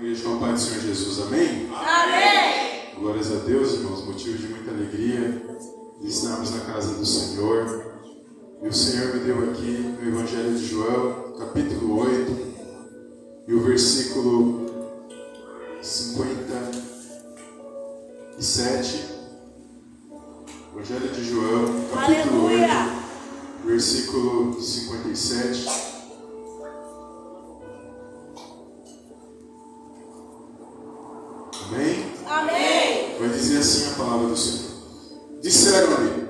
Igreja, com a paz do Senhor Jesus, amém? Amém! Glórias a Deus, irmãos, motivo de muita alegria de estarmos na casa do Senhor. E o Senhor me deu aqui no Evangelho de João, capítulo 8, e o versículo 57. Evangelho de João, capítulo 8, versículo 57. Amém? Amém! Vai dizer assim a palavra do Senhor. Disseram-lhe,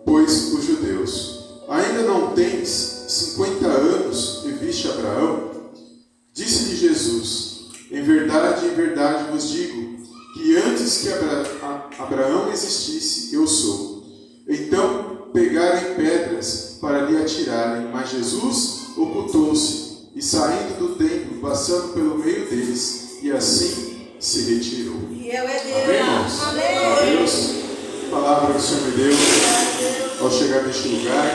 pois, os judeus: ainda não tens 50 anos e viste Abraão? Disse-lhe Jesus: em verdade vos digo, que antes que Abraão existisse, eu sou. Então pegaram pedras para lhe atirarem, mas Jesus ocultou-se, e saindo do templo, passando pelo meio deles, e assim se retirou. E eu é Deus. Amém, irmãos? Amém. Glória a Deus. Palavra que o Senhor me deu ao chegar neste lugar.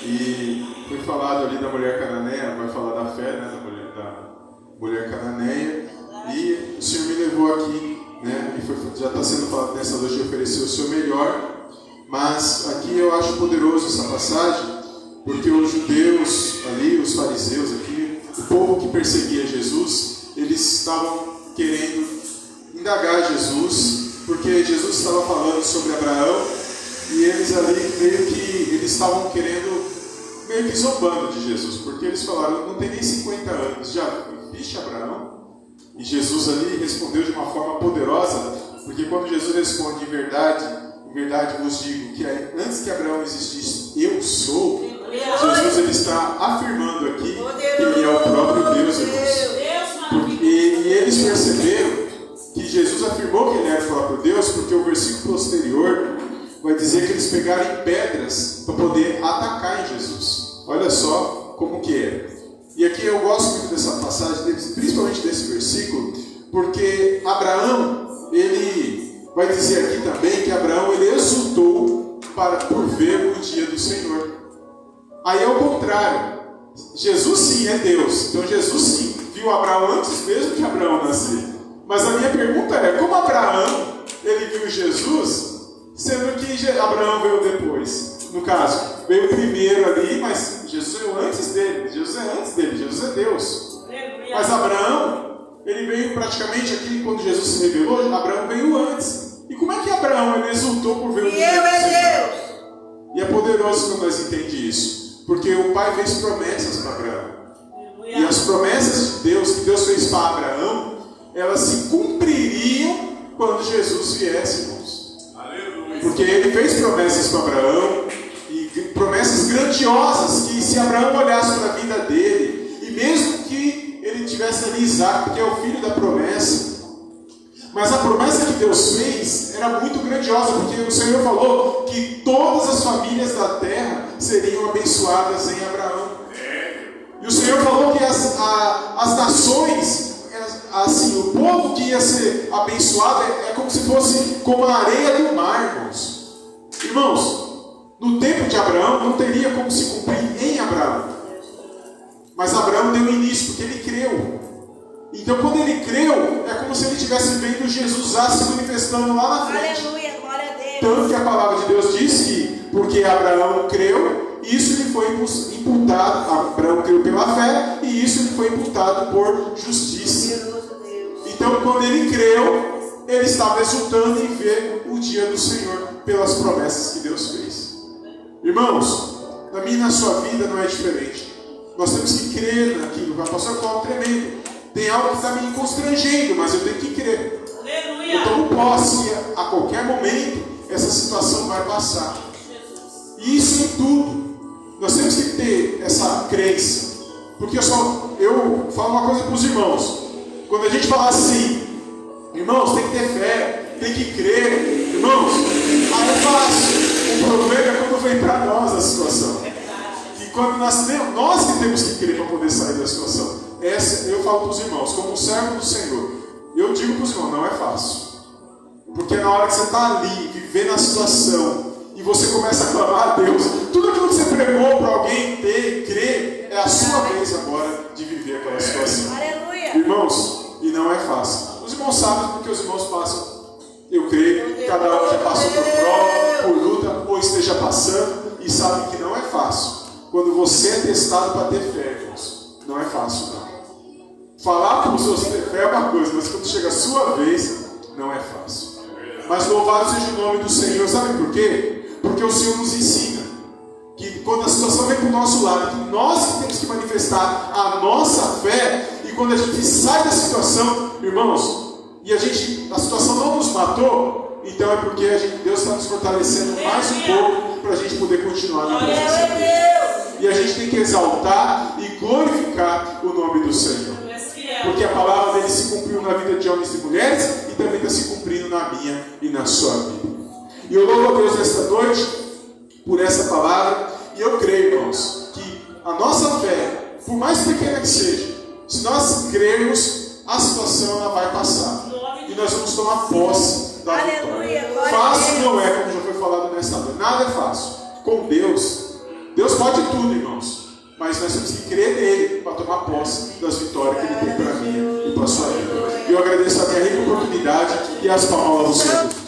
E foi falado ali da mulher cananeia, vai falar da fé, né, da mulher cananeia. E o Senhor me levou aqui, né, e já está sendo falado nessa noite de oferecer o seu melhor. Mas aqui eu acho poderoso essa passagem, porque os judeus ali, os fariseus aqui, o povo que perseguia Jesus, eles estavam querendo indagar Jesus, porque Jesus estava falando sobre Abraão, e eles ali eles estavam meio que zombando de Jesus, porque eles falaram: não tem nem 50 anos, já viste Abraão? E Jesus ali respondeu de uma forma poderosa, porque quando Jesus responde em verdade vos digo, que antes que Abraão existisse, eu sou, Jesus ele está afirmando aqui que ele é o próprio Deus, irmãos. E eles perceberam que Jesus afirmou que ele era o próprio Deus, porque o versículo posterior vai dizer que eles pegaram pedras para poder atacar em Jesus. Olha só como que é. E aqui eu gosto muito dessa passagem, principalmente desse versículo, porque Abraão, ele vai dizer aqui também que Abraão ele exultou por ver o dia do Senhor. Aí é o contrário. Jesus sim é Deus, então Jesus sim viu Abraão antes mesmo que Abraão nascer. Mas a minha pergunta é, como Abraão ele viu Jesus, sendo que Abraão veio depois? No caso, veio primeiro ali, mas Jesus veio antes dele. Jesus é Deus. Mas Abraão, ele veio praticamente aqui, quando Jesus se revelou, Abraão veio antes. E como é que Abraão ele exultou por ver o dia do Senhor? E é poderoso quando nós entendemos isso, porque o Pai fez promessas para Abraão. E as promessas de Deus, que Deus fez para Abraão, elas se cumpririam quando Jesus viesse, irmãos. Aleluia. Porque ele fez promessas para Abraão, e promessas grandiosas, que se Abraão olhasse para a vida dele, e mesmo que ele tivesse ali Isaac, que é o filho da promessa, mas a promessa que Deus fez era muito grandiosa, porque o Senhor falou que todas as famílias da terra seriam abençoadas em Abraão. E o Senhor falou que as nações, assim, o povo que ia ser abençoado é como se fosse como a areia do mar, irmãos. Irmãos, no tempo de Abraão não teria como se cumprir em Abraão. Mas Abraão deu início porque ele creu. Então quando ele creu, é como se ele estivesse vendo Jesus se manifestando lá na frente. Aleluia, glória a Deus. Tanto que a palavra de Deus diz que, porque Abraão creu, isso lhe foi imputado, Abraão creu pela fé, e isso lhe foi imputado por justiça. Então, quando ele creu, ele estava exultando em ver o dia do Senhor, pelas promessas que Deus fez. Irmãos, na minha e na sua vida não é diferente. Nós temos que crer naquilo. O pastor Paulo tremendo. Tem algo que está me constrangendo, mas eu tenho que crer. Aleluia. Eu tomo posse, a qualquer momento, essa situação vai passar. E isso em tudo. Nós temos que ter essa crença. Porque eu falo uma coisa para os irmãos. Quando a gente fala assim, irmãos, tem que ter fé, tem que crer, irmãos, aí é fácil. O problema é quando vem para nós a situação. E quando nós que temos que crer para poder sair da situação. Eu falo para os irmãos, como servo do Senhor, eu digo para os irmãos, não é fácil. Porque na hora que você está ali, vivendo a situação, e você começa a clamar a Deus, tudo aquilo que você pregou para alguém ter, crer, é a sua vez agora de viver aquela situação. Aleluia. Irmãos, e não é fácil. Os irmãos sabem porque os irmãos passam, eu creio, cada um já passou por prova, por luta, ou esteja passando, e sabe que não é fácil. Quando você é testado para ter fé, irmãos, não é fácil não. Falar para os seus ter fé é uma coisa, mas quando chega a sua vez, não é fácil. Mas louvado seja o nome do Senhor, sabe por quê? Porque o Senhor nos ensina que quando a situação vem para o nosso lado, que nós temos que manifestar a nossa fé, e quando a gente sai da situação, irmãos, e a situação não nos matou, então é porque Deus está nos fortalecendo mais um pouco para a gente poder continuar na presença dele. E a gente tem que exaltar e glorificar o nome do Senhor. Porque a palavra dele se cumpriu na vida de homens e mulheres e também está se cumprindo na minha e na sua vida. E eu louvo a Deus nesta noite por essa palavra, e eu creio, irmãos, que a nossa fé, por mais pequena que seja, se nós crermos, a situação ela vai passar e nós vamos tomar posse da vitória. Fácil não é, como já foi falado nesta noite, nada é fácil. Com Deus pode tudo, irmãos. Mas nós temos que crer nele para tomar posse das vitórias que ele tem para mim e para a sua vida. Eu agradeço a minha rica oportunidade e as palavras do Senhor.